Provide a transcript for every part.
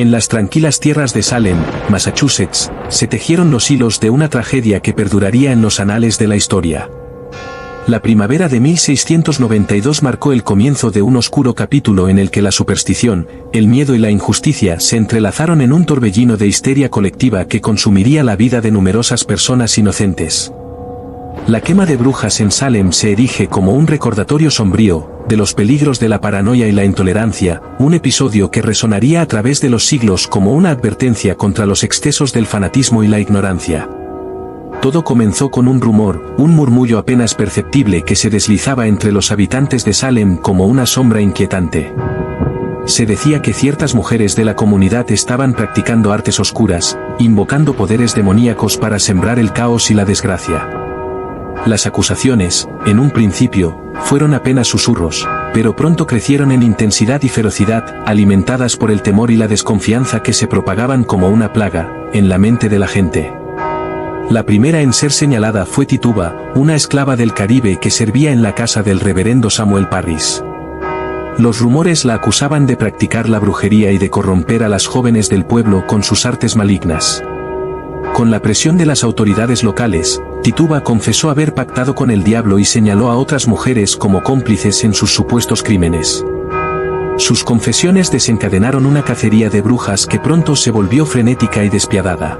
En las tranquilas tierras de Salem, Massachusetts, se tejieron los hilos de una tragedia que perduraría en los anales de la historia. La primavera de 1692 marcó el comienzo de un oscuro capítulo en el que la superstición, el miedo y la injusticia se entrelazaron en un torbellino de histeria colectiva que consumiría la vida de numerosas personas inocentes. La quema de brujas en Salem se erige como un recordatorio sombrío de los peligros de la paranoia y la intolerancia, un episodio que resonaría a través de los siglos como una advertencia contra los excesos del fanatismo y la ignorancia. Todo comenzó con un rumor, un murmullo apenas perceptible que se deslizaba entre los habitantes de Salem como una sombra inquietante. Se decía que ciertas mujeres de la comunidad estaban practicando artes oscuras, invocando poderes demoníacos para sembrar el caos y la desgracia. Las acusaciones, en un principio, fueron apenas susurros, pero pronto crecieron en intensidad y ferocidad, alimentadas por el temor y la desconfianza que se propagaban como una plaga, en la mente de la gente. La primera en ser señalada fue Tituba, una esclava del Caribe que servía en la casa del reverendo Samuel Parris. Los rumores la acusaban de practicar la brujería y de corromper a las jóvenes del pueblo con sus artes malignas. Con la presión de las autoridades locales, Tituba confesó haber pactado con el diablo y señaló a otras mujeres como cómplices en sus supuestos crímenes. Sus confesiones desencadenaron una cacería de brujas que pronto se volvió frenética y despiadada.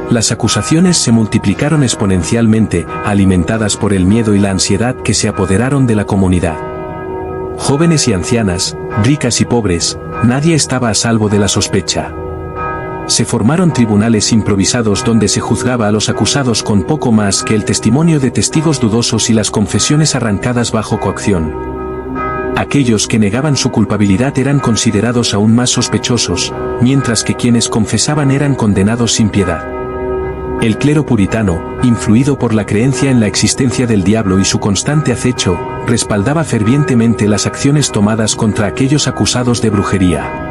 Las acusaciones se multiplicaron exponencialmente, alimentadas por el miedo y la ansiedad que se apoderaron de la comunidad. Jóvenes y ancianas, ricas y pobres, nadie estaba a salvo de la sospecha. Se formaron tribunales improvisados donde se juzgaba a los acusados con poco más que el testimonio de testigos dudosos y las confesiones arrancadas bajo coacción. Aquellos que negaban su culpabilidad eran considerados aún más sospechosos, mientras que quienes confesaban eran condenados sin piedad. El clero puritano, influido por la creencia en la existencia del diablo y su constante acecho, respaldaba fervientemente las acciones tomadas contra aquellos acusados de brujería.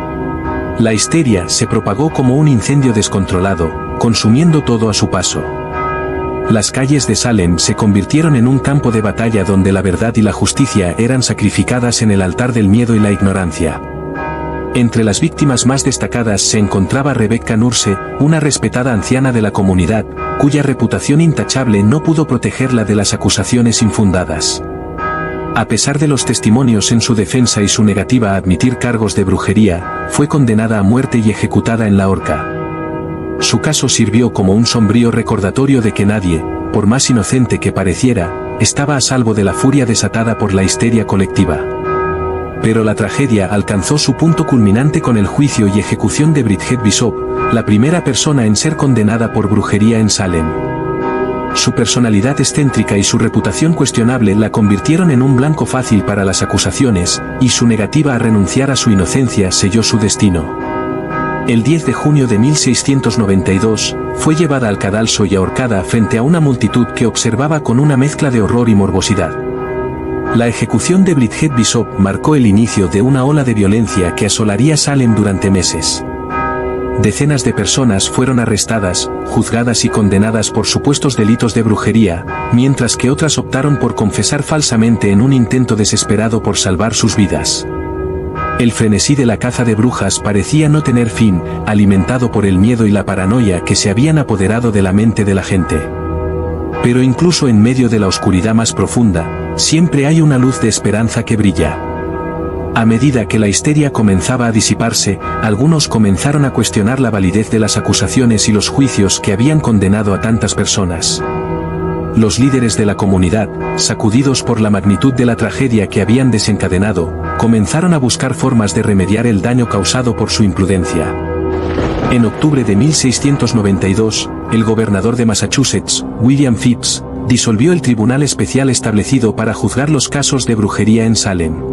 La histeria se propagó como un incendio descontrolado, consumiendo todo a su paso. Las calles de Salem se convirtieron en un campo de batalla donde la verdad y la justicia eran sacrificadas en el altar del miedo y la ignorancia. Entre las víctimas más destacadas se encontraba Rebecca Nurse, una respetada anciana de la comunidad, cuya reputación intachable no pudo protegerla de las acusaciones infundadas. A pesar de los testimonios en su defensa y su negativa a admitir cargos de brujería, fue condenada a muerte y ejecutada en la horca. Su caso sirvió como un sombrío recordatorio de que nadie, por más inocente que pareciera, estaba a salvo de la furia desatada por la histeria colectiva. Pero la tragedia alcanzó su punto culminante con el juicio y ejecución de Bridget Bishop, la primera persona en ser condenada por brujería en Salem. Su personalidad excéntrica y su reputación cuestionable la convirtieron en un blanco fácil para las acusaciones, y su negativa a renunciar a su inocencia selló su destino. El 10 de junio de 1692, fue llevada al cadalso y ahorcada frente a una multitud que observaba con una mezcla de horror y morbosidad. La ejecución de Bridget Bishop marcó el inicio de una ola de violencia que asolaría Salem durante meses. Decenas de personas fueron arrestadas, juzgadas y condenadas por supuestos delitos de brujería, mientras que otras optaron por confesar falsamente en un intento desesperado por salvar sus vidas. El frenesí de la caza de brujas parecía no tener fin, alimentado por el miedo y la paranoia que se habían apoderado de la mente de la gente. Pero incluso en medio de la oscuridad más profunda, siempre hay una luz de esperanza que brilla. A medida que la histeria comenzaba a disiparse, algunos comenzaron a cuestionar la validez de las acusaciones y los juicios que habían condenado a tantas personas. Los líderes de la comunidad, sacudidos por la magnitud de la tragedia que habían desencadenado, comenzaron a buscar formas de remediar el daño causado por su imprudencia. En octubre de 1692, el gobernador de Massachusetts, William Phips, disolvió el tribunal especial establecido para juzgar los casos de brujería en Salem.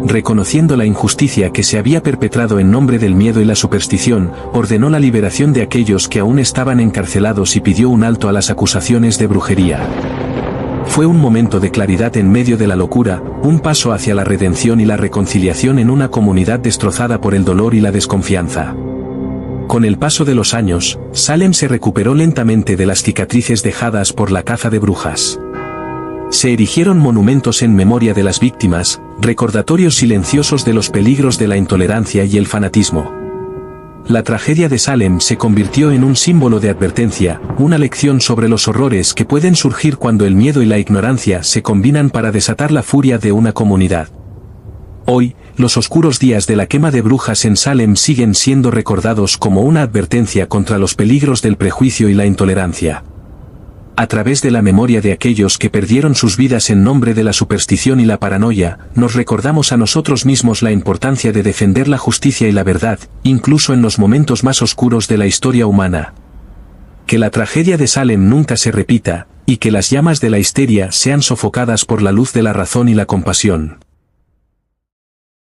Reconociendo la injusticia que se había perpetrado en nombre del miedo y la superstición, ordenó la liberación de aquellos que aún estaban encarcelados y pidió un alto a las acusaciones de brujería. Fue un momento de claridad en medio de la locura, un paso hacia la redención y la reconciliación en una comunidad destrozada por el dolor y la desconfianza. Con el paso de los años, Salem se recuperó lentamente de las cicatrices dejadas por la caza de brujas. Se erigieron monumentos en memoria de las víctimas, recordatorios silenciosos de los peligros de la intolerancia y el fanatismo. La tragedia de Salem se convirtió en un símbolo de advertencia, una lección sobre los horrores que pueden surgir cuando el miedo y la ignorancia se combinan para desatar la furia de una comunidad. Hoy, los oscuros días de la quema de brujas en Salem siguen siendo recordados como una advertencia contra los peligros del prejuicio y la intolerancia. A través de la memoria de aquellos que perdieron sus vidas en nombre de la superstición y la paranoia, nos recordamos a nosotros mismos la importancia de defender la justicia y la verdad, incluso en los momentos más oscuros de la historia humana. Que la tragedia de Salem nunca se repita, y que las llamas de la histeria sean sofocadas por la luz de la razón y la compasión.